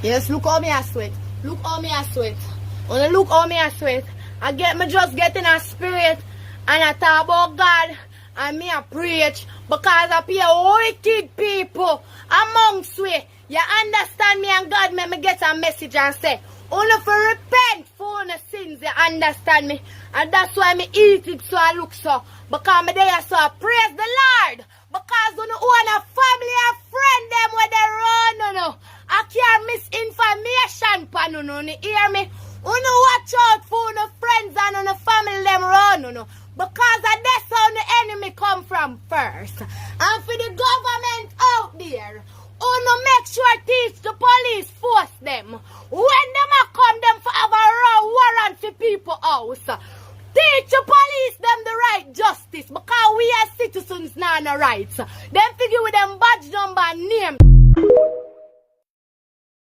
Yes, look how me I sweat. Look how me I sweat. Wanna look how me I sweat. Me just get in a spirit and I talk about God and me I preach because I hear wicked people amongst we. You understand me and God make me get a message and say, only for repent for the sins, you understand me? And that's why me eat it so I look so. Because me there so I praise the Lord. Because you know own a family and friend them where they run, no. I can't misinformation pan, no. You hear me? You know watch out for the friends and the family them run, no. Because that's how the enemy come from first. And for the government out there, you know make sure teach the police